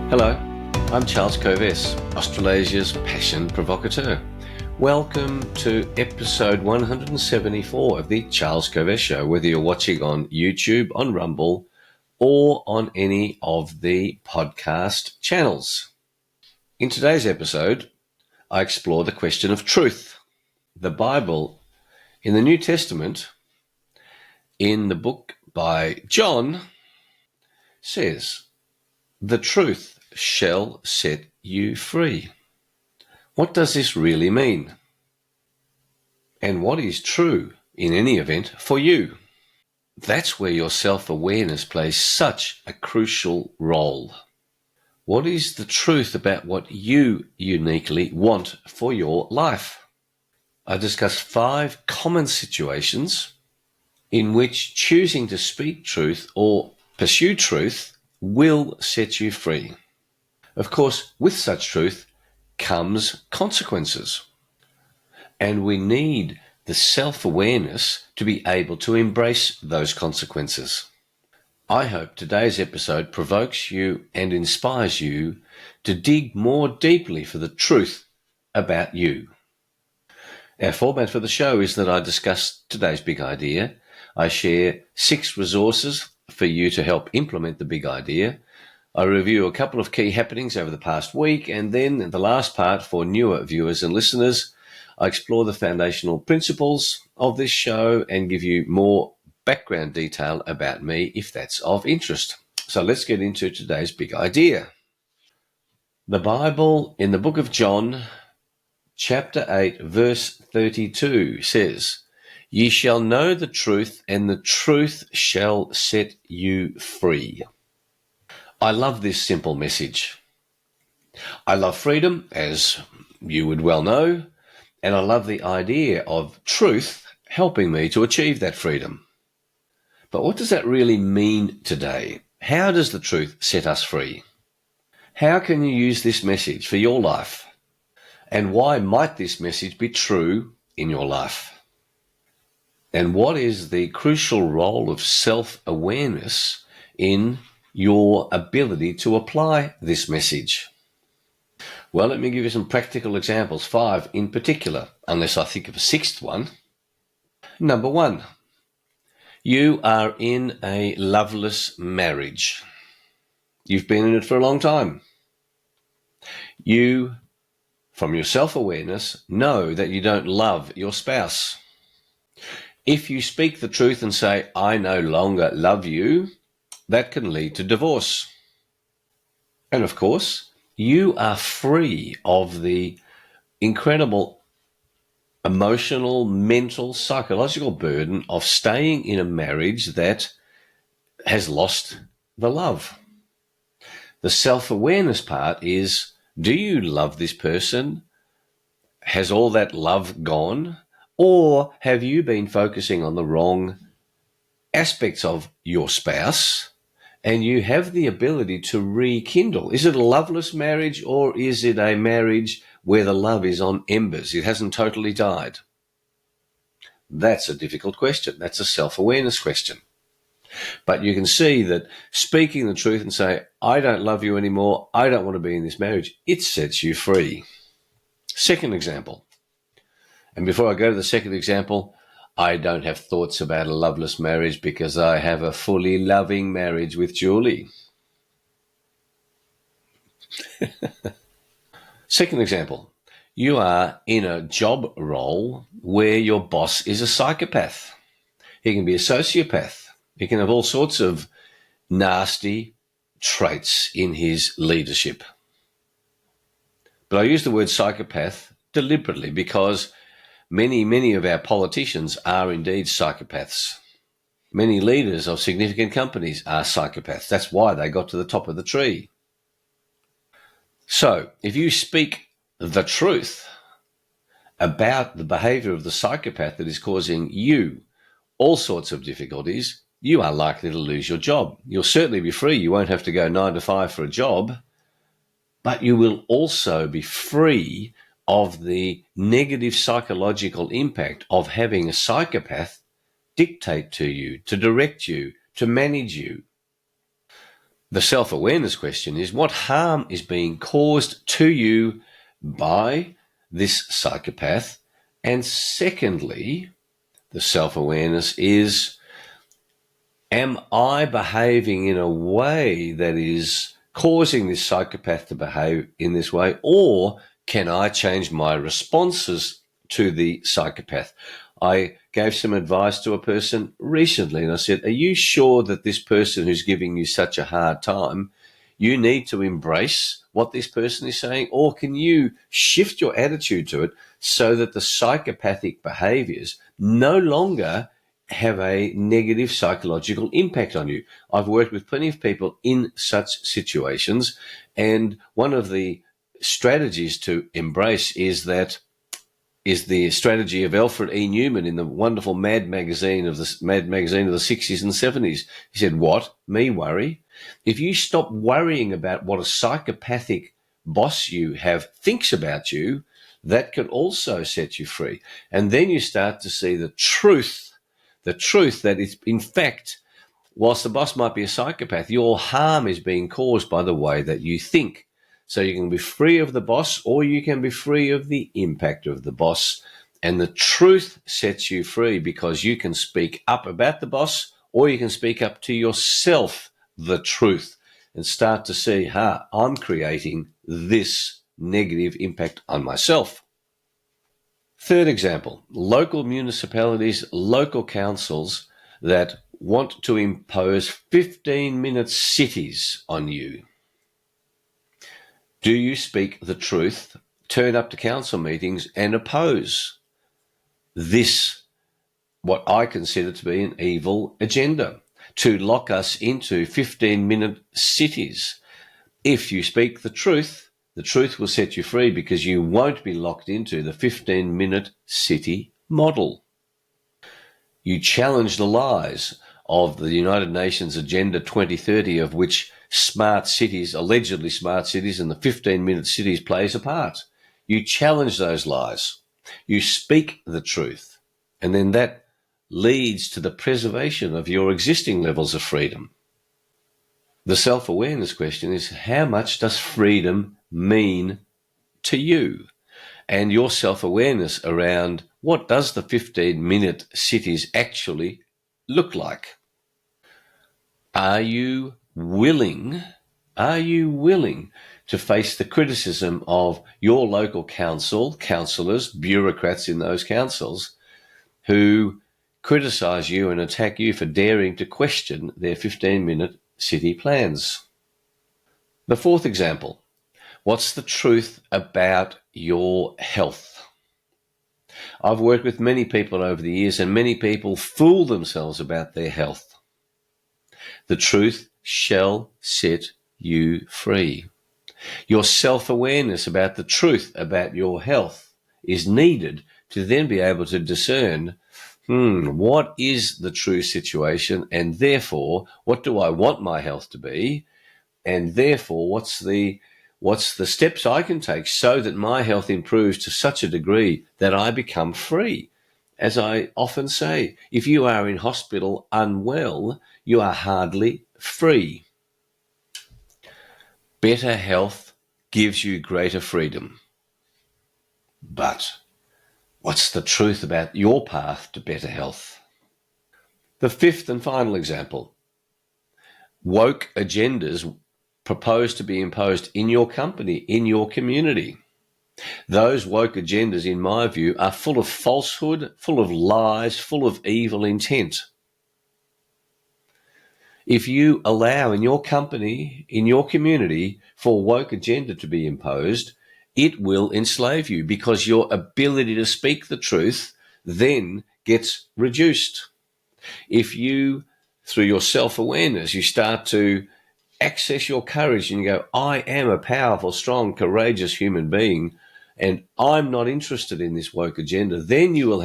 Hello, I'm Charles Coves, Australasia's passion provocateur. Welcome to episode 174 of the Charles Coves Show, whether you're watching on YouTube, on Rumble, or on any of the podcast channels. In today's episode, I explore the question of truth. The Bible in the New Testament, in the book by John, says, "The truth shall set you free." What does this really mean? And what is true, in any event, for you? That's where your self-awareness plays such a crucial role. What is the truth about what you uniquely want for your life? I discuss 5 common situations in which choosing to speak truth or pursue truth will set you free. Of course, with such truth comes consequences. And we need the self-awareness to be able to embrace those consequences. I hope today's episode provokes you and inspires you to dig more deeply for the truth about you. Our format for the show is that I discuss today's big idea. I share 6 resources for you to help implement the big idea. I review a couple of key happenings over the past week, and then in the last part, for newer viewers and listeners, I explore the foundational principles of this show and give you more background detail about me if that's of interest. So let's get into today's big idea. The Bible in the book of John, chapter 8, verse 32 says, "Ye shall know the truth, and the truth shall set you free." I love this simple message. I love freedom, as you would well know, and I love the idea of truth helping me to achieve that freedom. But what does that really mean today? How does the truth set us free? How can you use this message for your life? And why might this message be true in your life? And what is the crucial role of self-awareness in your ability to apply this message? Well, let me give you some practical examples, 5 in particular, unless I think of a 6th one. Number 1, you are in a loveless marriage. You've been in it for a long time. You, from your self-awareness, know that you don't love your spouse. If you speak the truth and say, "I no longer love you," that can lead to divorce. And of course, you are free of the incredible emotional, mental, psychological burden of staying in a marriage that has lost the love. The self-awareness part is, do you love this person? Has all that love gone? Or have you been focusing on the wrong aspects of your spouse, and you have the ability to rekindle? Is it a loveless marriage, or is it a marriage where the love is on embers? It hasn't totally died. That's a difficult question. That's a self-awareness question. But you can see that speaking the truth and say, "I don't love you anymore, I don't want to be in this marriage," it sets you free. Second example. And before I go to the second example, I don't have thoughts about a loveless marriage because I have a fully loving marriage with Julie. Second example, you are in a job role where your boss is a psychopath. He can be a sociopath. He can have all sorts of nasty traits in his leadership. But I use the word psychopath deliberately because many of our politicians are indeed psychopaths. Many leaders of significant companies are psychopaths. That's why they got to the top of the tree. So, if you speak the truth about the behavior of the psychopath that is causing you all sorts of difficulties, you are likely to lose your job. You'll certainly be free. You won't have to go 9 to 5 for a job, but you will also be free of the negative psychological impact of having a psychopath dictate to you, to direct you, to manage you. The self-awareness question is, what harm is being caused to you by this psychopath? And secondly, the self-awareness is, am I behaving in a way that is causing this psychopath to behave in this way, or can I change my responses to the psychopath? I gave some advice to a person recently and I said, are you sure that this person who's giving you such a hard time, you need to embrace what this person is saying, or can you shift your attitude to it so that the psychopathic behaviors no longer have a negative psychological impact on you? I've worked with plenty of people in such situations, and one of the strategies to embrace is the strategy of Alfred E. Newman in the wonderful Mad magazine of the 60s and 70s. He said, "What? Me worry? If you stop worrying about what a psychopathic boss you have thinks about you, that can also set you free." And then you start to see the truth that is, in fact, whilst the boss might be a psychopath, your harm is being caused by the way that you think. So you can be free of the boss, or you can be free of the impact of the boss. And the truth sets you free, because you can speak up about the boss, or you can speak up to yourself the truth and start to see, I'm creating this negative impact on myself. Third example, local municipalities, local councils that want to impose 15-minute cities on you. Do you speak the truth, turn up to council meetings and oppose this, what I consider to be an evil agenda, to lock us into 15-minute cities? If you speak the truth will set you free, because you won't be locked into the 15-minute city model. You challenge the lies of the United Nations Agenda 2030, of which smart cities, allegedly smart cities, and the 15-minute cities plays a part. You challenge those lies. You speak the truth. And then that leads to the preservation of your existing levels of freedom. The self-awareness question is, how much does freedom mean to you? And your self-awareness around, what does the 15-minute cities actually look like? Are you willing to face the criticism of your local council, councillors, bureaucrats in those councils, who criticize you and attack you for daring to question their 15-minute city plans? The fourth example, what's the truth about your health? I've worked with many people over the years, and many people fool themselves about their health. The truth shall set you free. Your self-awareness about the truth about your health is needed to then be able to discern, what is the true situation, and therefore, what do I want my health to be? And therefore, what's the steps I can take so that my health improves to such a degree that I become free? As I often say, if you are in hospital unwell, you are hardly free. Better health gives you greater freedom. But what's the truth about your path to better health? The fifth and final example, woke agendas proposed to be imposed in your company, in your community. Those woke agendas, in my view, are full of falsehood, full of lies, full of evil intent. If you allow in your company, in your community, for woke agenda to be imposed, it will enslave you, because your ability to speak the truth then gets reduced. If you, through your self-awareness, you start to access your courage and you go, I am a powerful, strong, courageous human being, and I'm not interested in this woke agenda, then you'll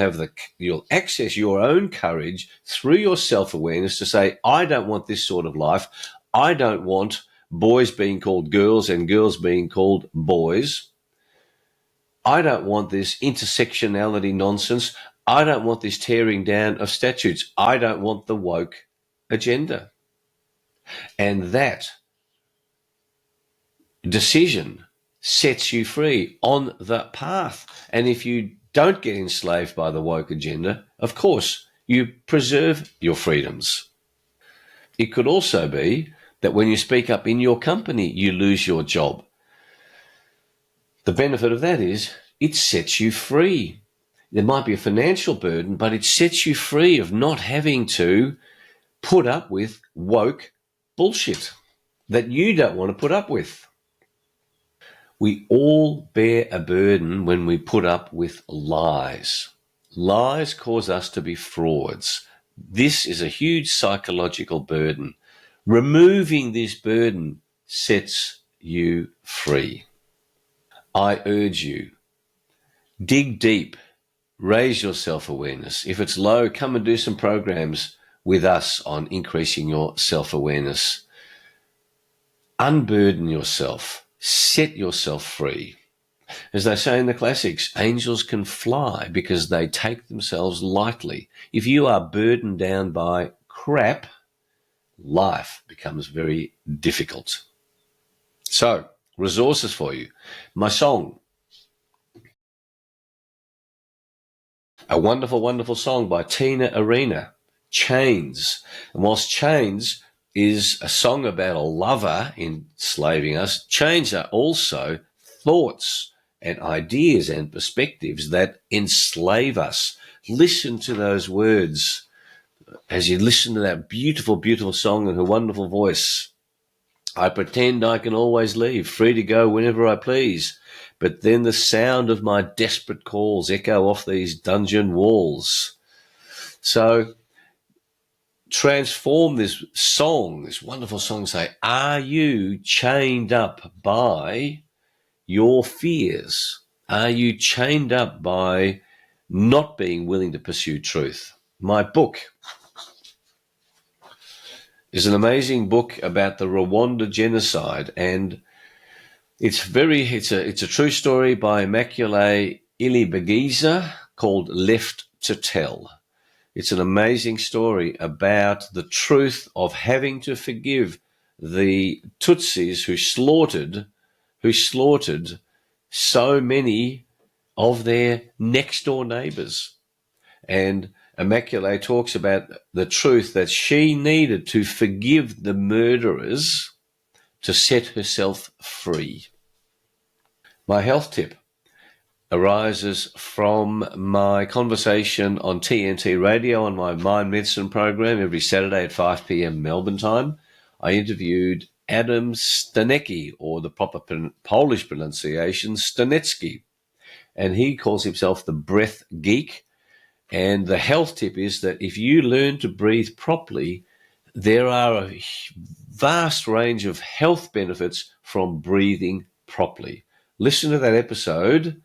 access your own courage through your self-awareness to say, I don't want this sort of life. I don't want boys being called girls and girls being called boys. I don't want this intersectionality nonsense. I don't want this tearing down of statutes. I don't want the woke agenda. And that decision sets you free on the path. And if you don't get enslaved by the woke agenda, of course, you preserve your freedoms. It could also be that when you speak up in your company, you lose your job. The benefit of that is it sets you free. There might be a financial burden, but it sets you free of not having to put up with woke bullshit that you don't want to put up with. We all bear a burden when we put up with lies. Lies cause us to be frauds. This is a huge psychological burden. Removing this burden sets you free. I urge you, dig deep, raise your self-awareness. If it's low, come and do some programs with us on increasing your self-awareness. Unburden yourself, set yourself free. As they say in the classics, angels can fly because they take themselves lightly. If you are burdened down by crap, life becomes very difficult. So, resources for you. My song, a wonderful, wonderful song by Tina Arena, Chains. And whilst Chains is a song about a lover enslaving us, chains are also thoughts and ideas and perspectives that enslave us. Listen to those words as you listen to that beautiful, beautiful song and her wonderful voice. I pretend I can always leave, free to go whenever I please. But then the sound of my desperate calls echo off these dungeon walls. So transform this song, this wonderful song, say, are you chained up by your fears? Are you chained up by not being willing to pursue truth? My book is an amazing book about the Rwanda genocide, and it's a true story by Immaculée Ilibagiza called Left to Tell. It's an amazing story about the truth of having to forgive the Tutsis who slaughtered so many of their next door neighbors. And Immaculée talks about the truth that she needed to forgive the murderers to set herself free. My health tip arises from my conversation on TNT Radio on my Mind Medicine program every Saturday at 5 p.m. Melbourne time. I interviewed Adam Stanecki, or the proper Polish pronunciation, Stanecki, and he calls himself the breath geek. And the health tip is that if you learn to breathe properly, there are a vast range of health benefits from breathing properly. Listen to that episode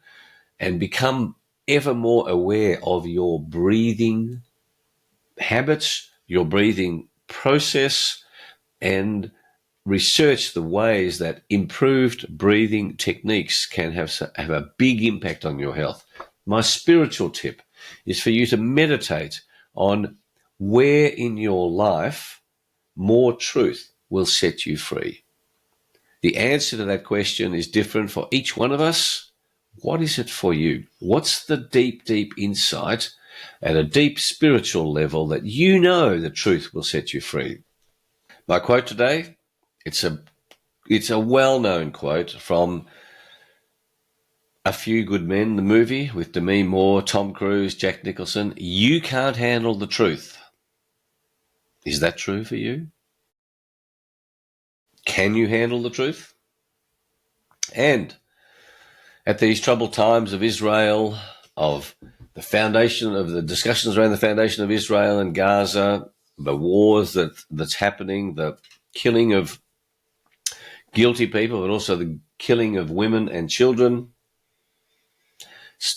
and become ever more aware of your breathing habits, your breathing process, and research the ways that improved breathing techniques can have a big impact on your health. My spiritual tip is for you to meditate on where in your life more truth will set you free. The answer to that question is different for each one of us. What is it for you? What's the deep, deep insight at a deep spiritual level that you know the truth will set you free? My quote today, it's a well-known quote from A Few Good Men, the movie with Demi Moore, Tom Cruise, Jack Nicholson. You can't handle the truth. Is that true for you? Can you handle the truth? And at these troubled times of Israel, of the foundation of the discussions around the foundation of Israel and Gaza, the wars that's happening, the killing of guilty people, but also the killing of women and children,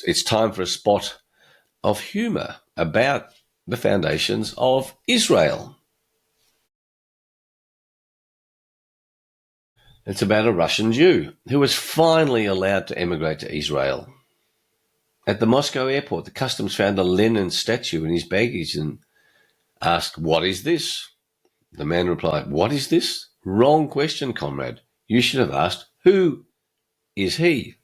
it's time for a spot of humor about the foundations of Israel. It's about a Russian Jew who was finally allowed to emigrate to Israel. At the Moscow airport, the customs found a Lenin statue in his baggage and asked, "What is this?" The man replied, "What is this? Wrong question, comrade. You should have asked, who is he?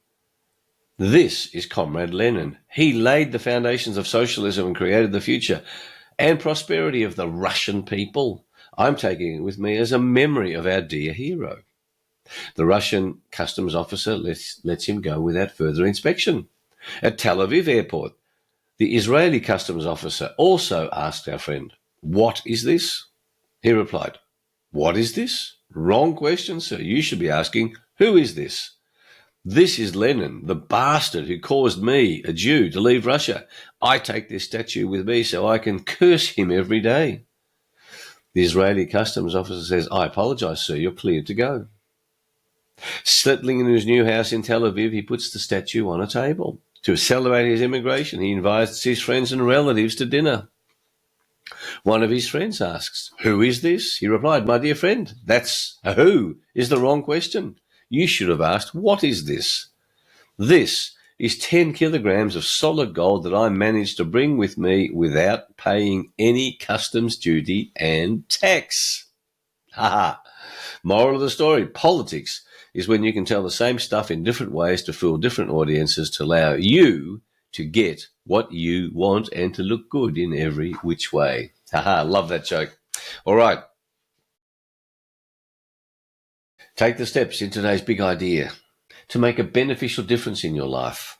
This is Comrade Lenin. He laid the foundations of socialism and created the future and prosperity of the Russian people. I'm taking it with me as a memory of our dear hero. The Russian customs officer lets him go without further inspection. At Tel Aviv airport, the Israeli customs officer also asked our friend, "What is this?" He replied, "What is this? Wrong question, sir. You should be asking, who is this? This is Lenin, the bastard who caused me, a Jew, to leave Russia. I take this statue with me so I can curse him every day." The Israeli customs officer says, "I apologize, sir. You're cleared to go." Settling in his new house in Tel Aviv, he puts the statue on a table. To celebrate his immigration, he invites his friends and relatives to dinner. One of his friends asks, "Who is this?" He replied, "My dear friend, that's who is the wrong question. You should have asked, what is this? This is 10 kilograms of solid gold that I managed to bring with me without paying any customs duty and tax." Ha! Moral of the story, politics is when you can tell the same stuff in different ways to fool different audiences to allow you to get what you want and to look good in every which way. Haha, love that joke. All right. Take the steps in today's big idea to make a beneficial difference in your life,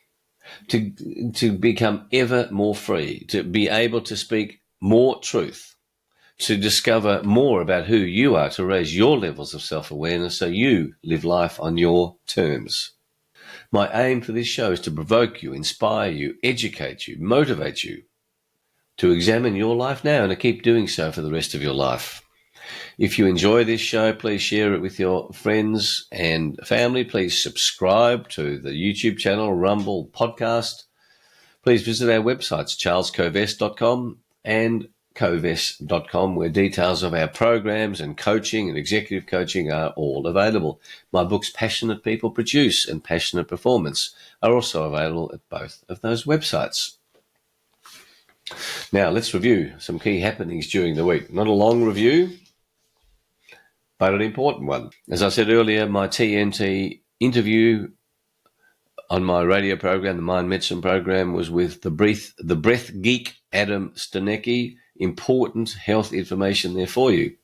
to become ever more free, to be able to speak more truth, to discover more about who you are, to raise your levels of self-awareness so you live life on your terms. My aim for this show is to provoke you, inspire you, educate you, motivate you to examine your life now and to keep doing so for the rest of your life. If you enjoy this show, please share it with your friends and family. Please subscribe to the YouTube channel, Rumble podcast. Please visit our websites, charlescovest.com and covest.com, where details of our programs and coaching and executive coaching are all available. My books, Passionate People Produce and Passionate Performance, are also available at both of those websites. Now, let's review some key happenings during the week. Not a long review, but an important one. As I said earlier, my TNT interview on my radio program, the Mind Medicine program, was with the breath geek, Adam Stanecki. Important health information there for you.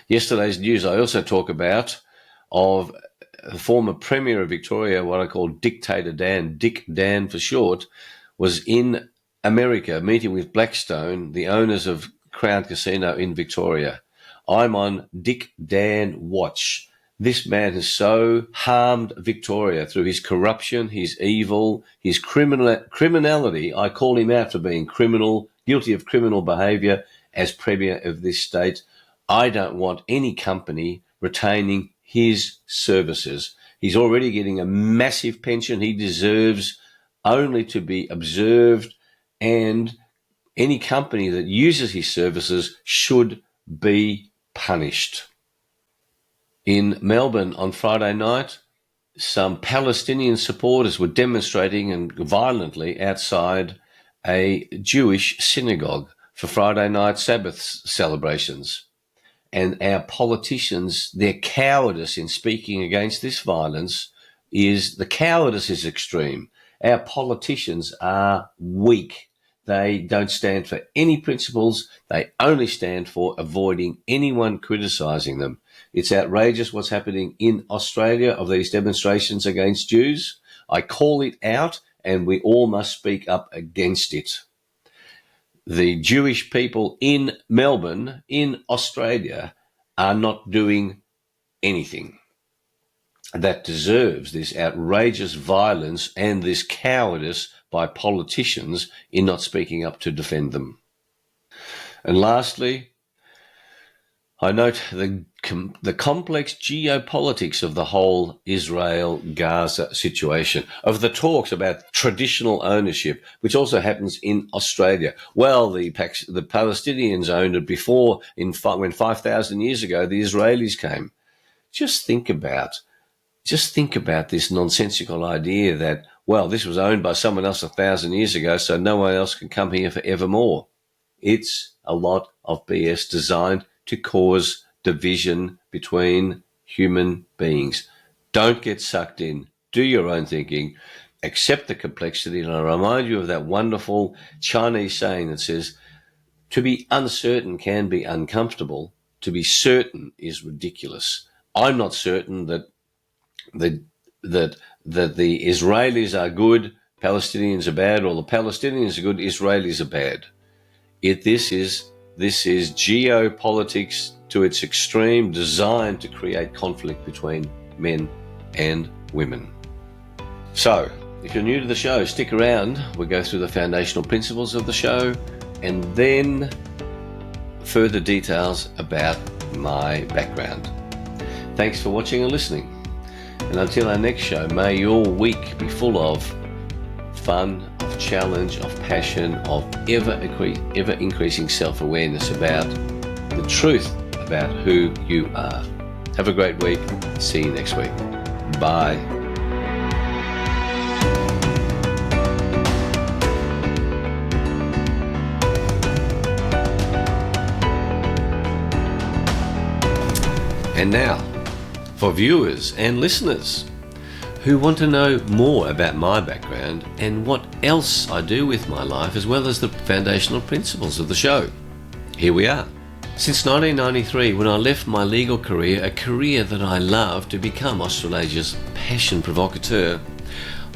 Yesterday's news I also talk about of the former Premier of Victoria, what I call Dictator Dan, Dick Dan for short, was in America meeting with Blackstone, the owners of Crown Casino in Victoria. I'm on Dick Dan watch. This man has so harmed Victoria through his corruption, his evil, his criminality. I call him out for being criminal, guilty of criminal behaviour as Premier of this state. I don't want any company retaining his services. He's already getting a massive pension. He deserves only to be observed, and any company that uses his services should be punished. In Melbourne on Friday night, some Palestinian supporters were demonstrating and violently outside a Jewish synagogue for Friday night Sabbath celebrations. And our politicians, their cowardice in speaking against this violence the cowardice is extreme. Our politicians are weak. They don't stand for any principles. They only stand for avoiding anyone criticising them. It's outrageous what's happening in Australia of these demonstrations against Jews. I call it out, and we all must speak up against it. The Jewish people in Melbourne, in Australia, are not doing anything that deserves this outrageous violence and this cowardice by politicians in not speaking up to defend them. And lastly, I note the complex geopolitics of the whole Israel-Gaza situation, of the talks about traditional ownership, which also happens in Australia. Well, the Palestinians owned it before, when 5,000 years ago the Israelis came. Just think about this nonsensical idea that, well, this was owned by someone else 1,000 years ago, so no one else can come here forevermore. It's a lot of BS designed to cause division between human beings. Don't get sucked in. Do your own thinking. Accept the complexity. And I remind you of that wonderful Chinese saying that says, to be uncertain can be uncomfortable. To be certain is ridiculous. I'm not certain that the Israelis are good, Palestinians are bad, or the Palestinians are good, Israelis are bad. This is geopolitics to its extreme, designed to create conflict between men and women. So, if you're new to the show, stick around. We'll go through the foundational principles of the show and then further details about my background. Thanks for watching and listening. And until our next show, may your week be full of fun, of challenge, of passion, of ever increasing self-awareness about the truth about who you are. Have a great week. See you next week. Bye. And now, for viewers and listeners who want to know more about my background and what else I do with my life, as well as the foundational principles of the show, here we are. Since 1993, when I left my legal career, a career that I love, to become Australasia's passion provocateur,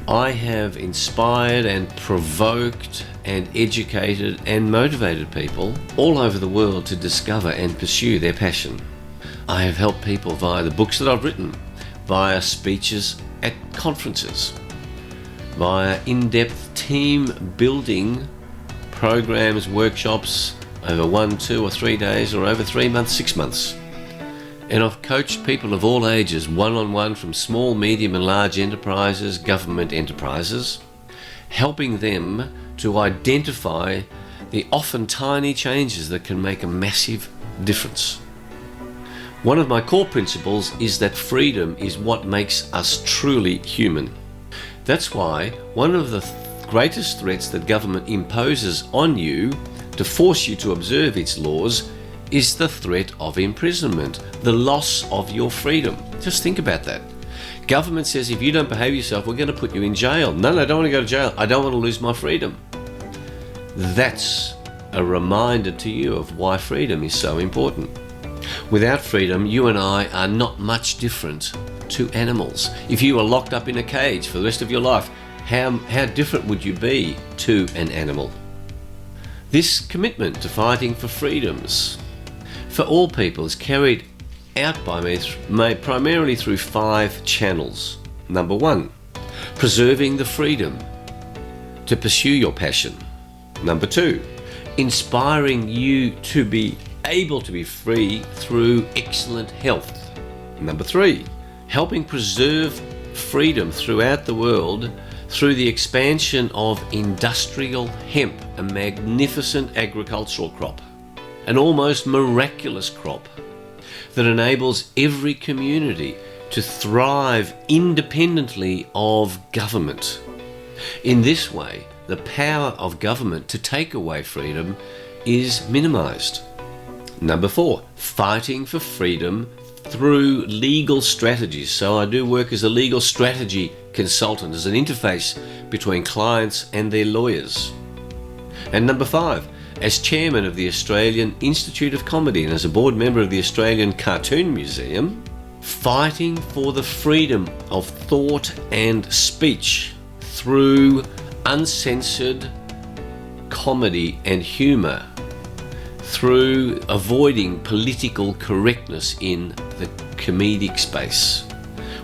I have inspired and provoked and educated and motivated people all over the world to discover and pursue their passion. I have helped people via the books that I've written, via speeches at conferences, via in-depth team building programs, workshops over 1, 2 or 3 days, or over 3 months, 6 months. And I've coached people of all ages, one-on-one, from small, medium and large enterprises, government enterprises, helping them to identify the often tiny changes that can make a massive difference. One of my core principles is that freedom is what makes us truly human. That's why one of the greatest threats that government imposes on you to force you to observe its laws is the threat of imprisonment, the loss of your freedom. Just think about that. Government says if you don't behave yourself, we're going to put you in jail. No, I don't want to go to jail. I don't want to lose my freedom. That's a reminder to you of why freedom is so important. Without freedom, you and I are not much different to animals. If you were locked up in a cage for the rest of your life, how different would you be to an animal? This commitment to fighting for freedoms for all people is carried out by me primarily through 5 channels. Number 1, preserving the freedom to pursue your passion. Number 2, inspiring you to be able to be free through excellent health. Number 3, helping preserve freedom throughout the world through the expansion of industrial hemp, a magnificent agricultural crop, an almost miraculous crop that enables every community to thrive independently of government. In this way, the power of government to take away freedom is minimized. Number 4, fighting for freedom through legal strategies. So I do work as a legal strategy consultant, as an interface between clients and their lawyers. And number 5, as chairman of the Australian Institute of Comedy and as a board member of the Australian Cartoon Museum, fighting for the freedom of thought and speech through uncensored comedy and humour, through avoiding political correctness in the comedic space.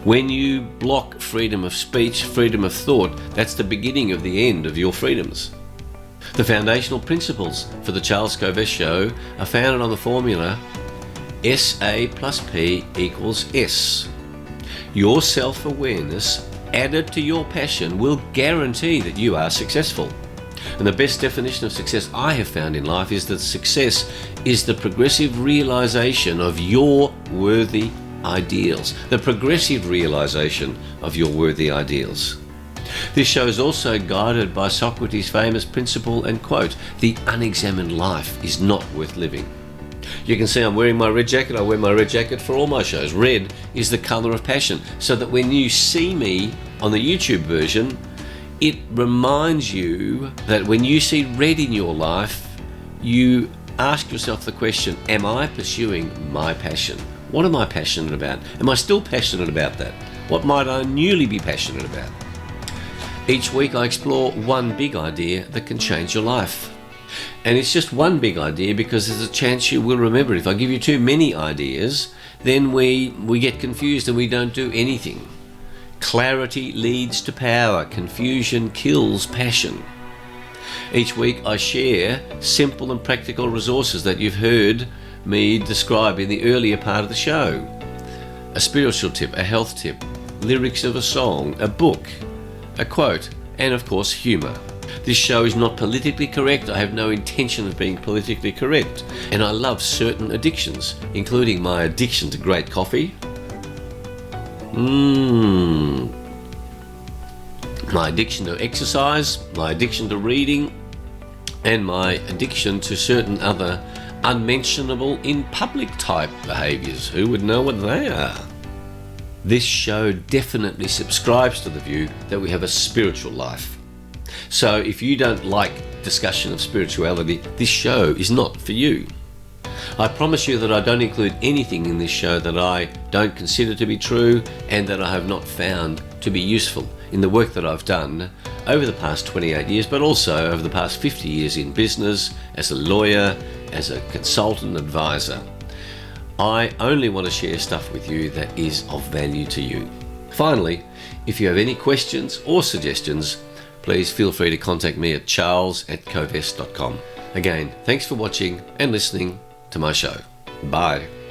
When you block freedom of speech, freedom of thought, that's the beginning of the end of your freedoms. The foundational principles for the Charles Kovess Show are founded on the formula SA plus P equals S. Your self-awareness added to your passion will guarantee that you are successful. And the best definition of success I have found in life is that success is the progressive realization of your worthy ideals. The progressive realization of your worthy ideals. This show is also guided by Socrates' famous principle and quote, "The unexamined life is not worth living." You can see I'm wearing my red jacket. I wear my red jacket for all my shows. Red is the colour of passion, so that when you see me on the YouTube version, it reminds you that when you see red in your life, you ask yourself the question, am I pursuing my passion? What am I passionate about? Am I still passionate about that? What might I newly be passionate about? Each week I explore one big idea that can change your life. And it's just one big idea because there's a chance you will remember it. If I give you too many ideas, then we get confused and we don't do anything. Clarity leads to power. Confusion kills passion. Each week I share simple and practical resources that you've heard me describe in the earlier part of the show. A spiritual tip, a health tip, lyrics of a song, a book, a quote, and of course humour. This show is not politically correct. I have no intention of being politically correct. And I love certain addictions, including my addiction to great coffee, my addiction to exercise, my addiction to reading, and my addiction to certain other unmentionable in public type behaviours. Who would know what they are? This show definitely subscribes to the view that we have a spiritual life. So if you don't like discussion of spirituality, this show is not for you. I promise you that I don't include anything in this show that I don't consider to be true and that I have not found to be useful in the work that I've done over the past 28 years, but also over the past 50 years in business, as a lawyer, as a consultant advisor. I only want to share stuff with you that is of value to you. Finally, if you have any questions or suggestions, please feel free to contact me at charles@covest.com. Again, thanks for watching and listening to my show. Bye.